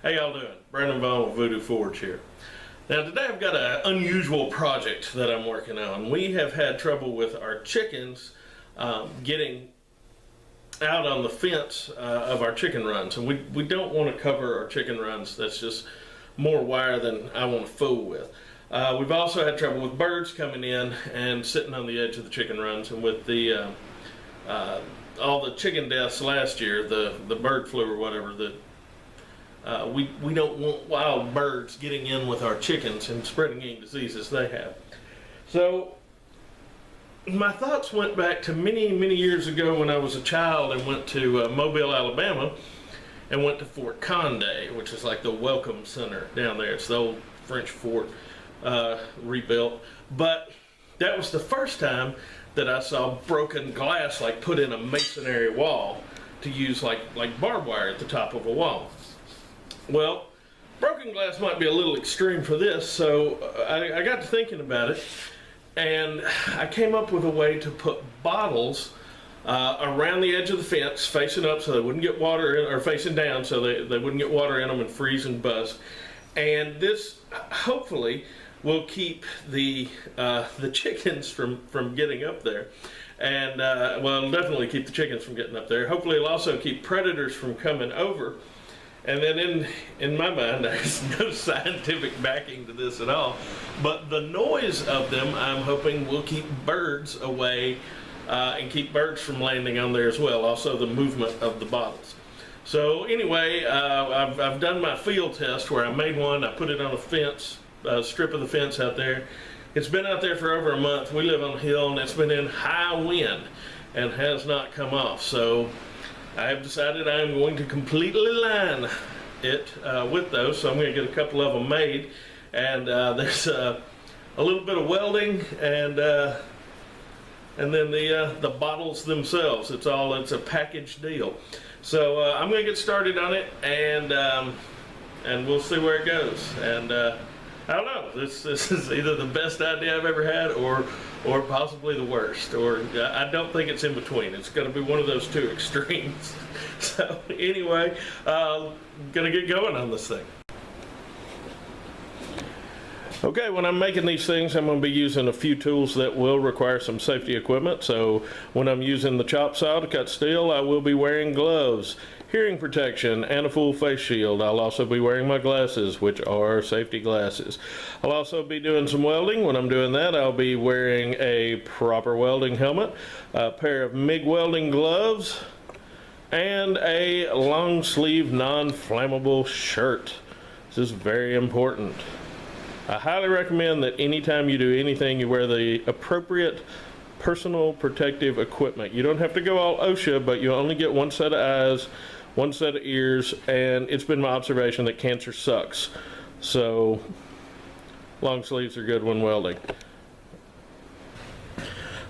How y'all doing? Brandon Vaughn with Voodoo Forge here. Now today I've got an unusual project that I'm working on. We have had trouble with our chickens getting out on the fence of our chicken runs, and we don't want to cover our chicken runs. That's just more wire than I want to fool with. We've also had trouble with birds coming in and sitting on the edge of the chicken runs, and with the all the chicken deaths last year, the bird flu or whatever, we don't want wild birds getting in with our chickens and spreading any diseases they have. So my thoughts went back to many years ago when I was a child and went to Mobile, Alabama, and went to Fort Conde, which is like the welcome center down there. It's the old French fort rebuilt. But that was the first time that I saw broken glass like put in a masonry wall to use like barbed wire at the top of a wall. Well, broken glass might be a little extreme for this, so I got to thinking about it, and I came up with a way to put bottles around the edge of the fence, facing up so they wouldn't get water in, or facing down so they wouldn't get water in them and freeze and bust. And this hopefully will keep the chickens from getting up there. And well, it'll definitely keep the chickens from getting up there. Hopefully it'll also keep predators from coming over. And then in my mind, there's no scientific backing to this at all, but the noise of them, I'm hoping, will keep birds away and keep birds from landing on there as well, also the movement of the bottles. So anyway, I've done my field test where I made one, I put it on a fence, a strip of the fence out there. It's been out there for over a month. We live on a hill and it's been in high wind and has not come off. So I have decided I am going to completely line it with those, so I'm going to get a couple of them made, and there's a little bit of welding and then the bottles themselves. It's a package deal. So I'm going to get started on it, and we'll see where it goes. And I don't know. This is either the best idea I've ever had, or possibly the worst, or I don't think it's in between. It's going to be one of those two extremes. So anyway, gonna get going on this thing. Okay, when I'm making these things, I'm going to be using a few tools that will require some safety equipment. So when I'm using the chop saw to cut steel, I will be wearing gloves, hearing protection, and a full face shield. I'll also be wearing my glasses, which are safety glasses. I'll also be doing some welding. When I'm doing that, I'll be wearing a proper welding helmet, a pair of MIG welding gloves, and a long sleeve non-flammable shirt. This is very important. I highly recommend that anytime you do anything, you wear the appropriate personal protective equipment. You don't have to go all OSHA, but you only get one set of eyes, one set of ears, and it's been my observation that cancer sucks. So long sleeves are good when welding.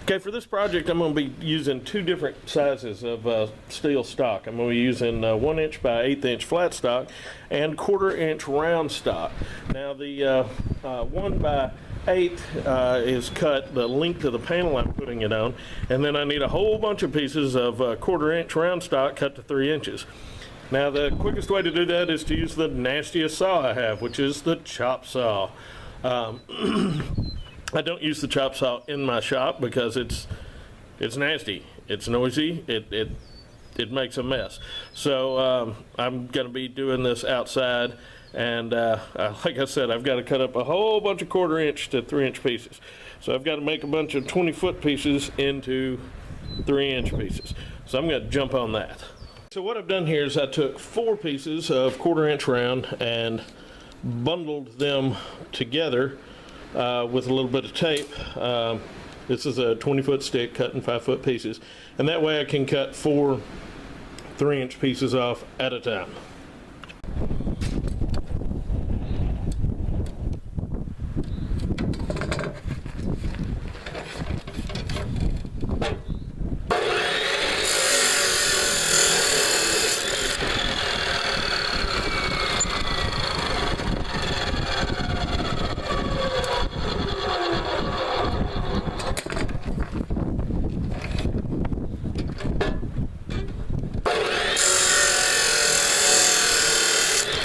Okay, for this project I'm going to be using two different sizes of steel stock. I'm going to be using 1 inch by 1/8 inch flat stock and 1/4 inch round stock. Now the 1 by 8 is cut the length of the panel I'm putting it on, and then I need a whole bunch of pieces of 1/4 inch round stock cut to 3 inches. Now the quickest way to do that is to use the nastiest saw I have, which is the chop saw. I don't use the chop saw in my shop because it's nasty, it's noisy, it makes a mess. So I'm going to be doing this outside, and like I said, I've got to cut up a whole bunch of 1/4 inch to 3 inch pieces. So I've got to make a bunch of 20-foot pieces into 3 inch pieces. So I'm going to jump on that. So what I've done here is I took 4 pieces of 1/4 inch round and bundled them together with a little bit of tape. This is a 20-foot stick cut in 5-foot pieces, and that way I can cut 4 3 inch pieces off at a time.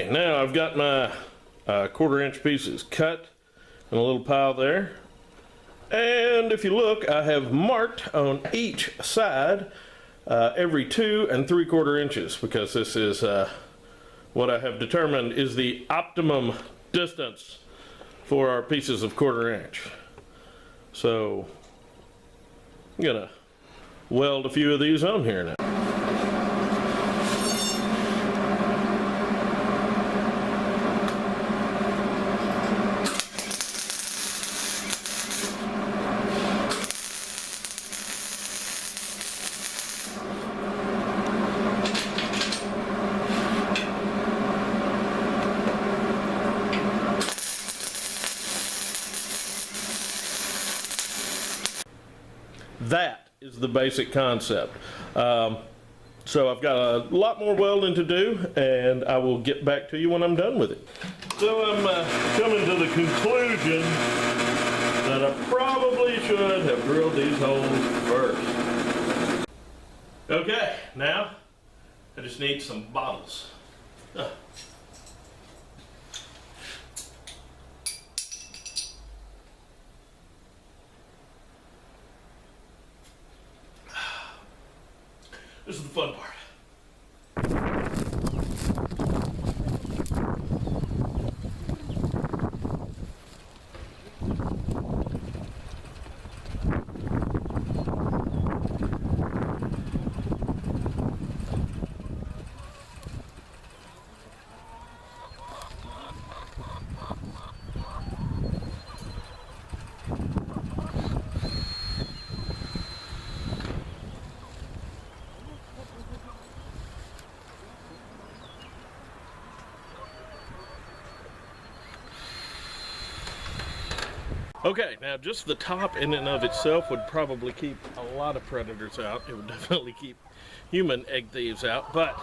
Okay, now I've got my 1/4 inch pieces cut in a little pile there. And if you look, I have marked on each side every 2 3/4 inches, because this is what I have determined is the optimum distance for our pieces of 1/4 inch. So I'm gonna weld a few of these on here now. That is the basic concept. So I've got a lot more welding to do, and I will get back to you when I'm done with it. So I'm coming to the conclusion that I probably should have drilled these holes first. Okay, now I just need some bottles. This is the fun part. Okay, now just the top in and of itself would probably keep a lot of predators out. It would definitely keep human egg thieves out, but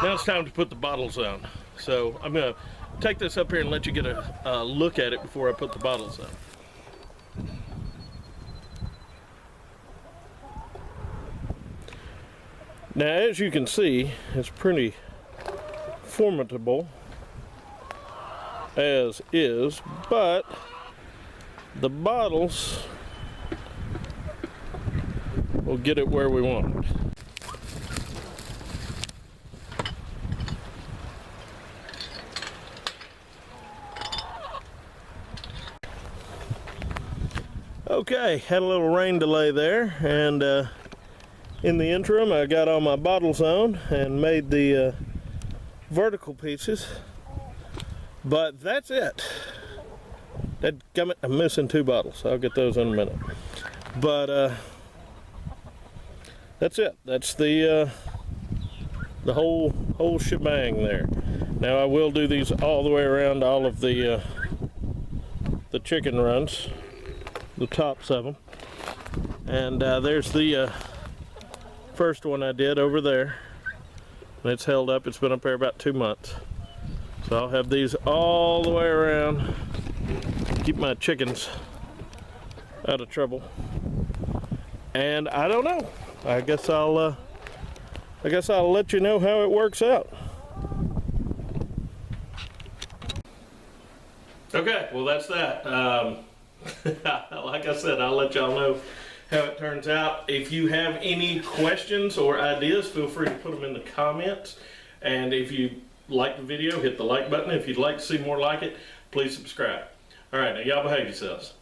now it's time to put the bottles on. So I'm gonna take this up here and let you get a look at it before I put the bottles on. Now, as you can see, it's pretty formidable as is, but the bottles will get it where we want it. Okay, had a little rain delay there, and in the interim I got all my bottles on and made the vertical pieces, but that's it. Dadgummit, I'm missing 2 bottles. I'll get those in a minute. But that's it. That's the whole shebang there. Now I will do these all the way around all of the chicken runs, the tops of them. And there's the first one I did over there. And it's held up. It's been up there about 2 months. So I'll have these all the way around. Keep my chickens out of trouble. And I don't know. I guess I'll let you know how it works out. Okay, well that's that. Like I said, I'll let y'all know how it turns out. If you have any questions or ideas, feel free to put them in the comments. And if you like the video, hit the like button. If you'd like to see more like it, please subscribe. All right, now y'all behave yourselves.